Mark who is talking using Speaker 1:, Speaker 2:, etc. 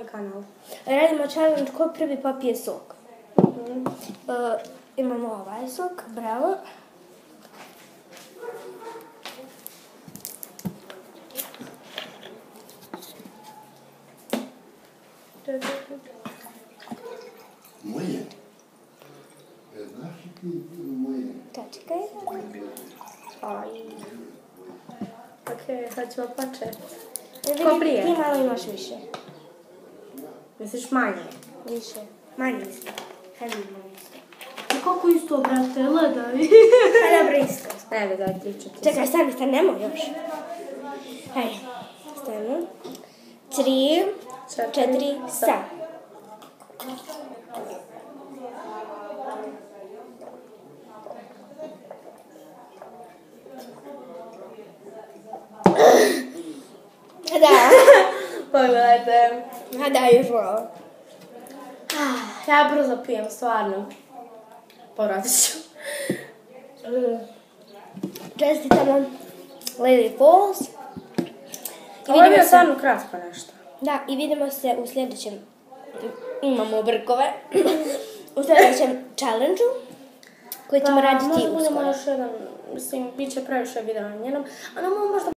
Speaker 1: Kanal.
Speaker 2: Radimo challenge ko prvi popije sok. Imamo ovaj sok, bravo.
Speaker 3: Moje? Znaš li ti moje?
Speaker 2: Čekaj.
Speaker 1: Aj. Okej, sad ćemo početi.
Speaker 2: Ko
Speaker 1: prije?
Speaker 2: Ti malo imaš više.
Speaker 1: Misliš manje?
Speaker 2: Više. Manje isto. Hajde malo isto.
Speaker 1: Kako isto, brate, gledaj.
Speaker 2: Hajde dobro isto.
Speaker 1: Evo, daj, 3, 4.
Speaker 2: Čekaj, stani, nemoj još. Hajde, stani. 3, 4, sad. Da.
Speaker 1: Pogledajte.
Speaker 2: Daj još malo.
Speaker 1: Ja brzo pijem, stvarno. Poradit ću.
Speaker 2: Čestitamo Lily Falls.
Speaker 1: Ovo je bio stvarno kratko nešto.
Speaker 2: Da, i vidimo se u sljedećem, imamo brkove, u sljedećem challenge-u koji ćemo raditi uskoro.
Speaker 1: Možda budemo još jedan, mislim, bit će previše videa na njenom, a možda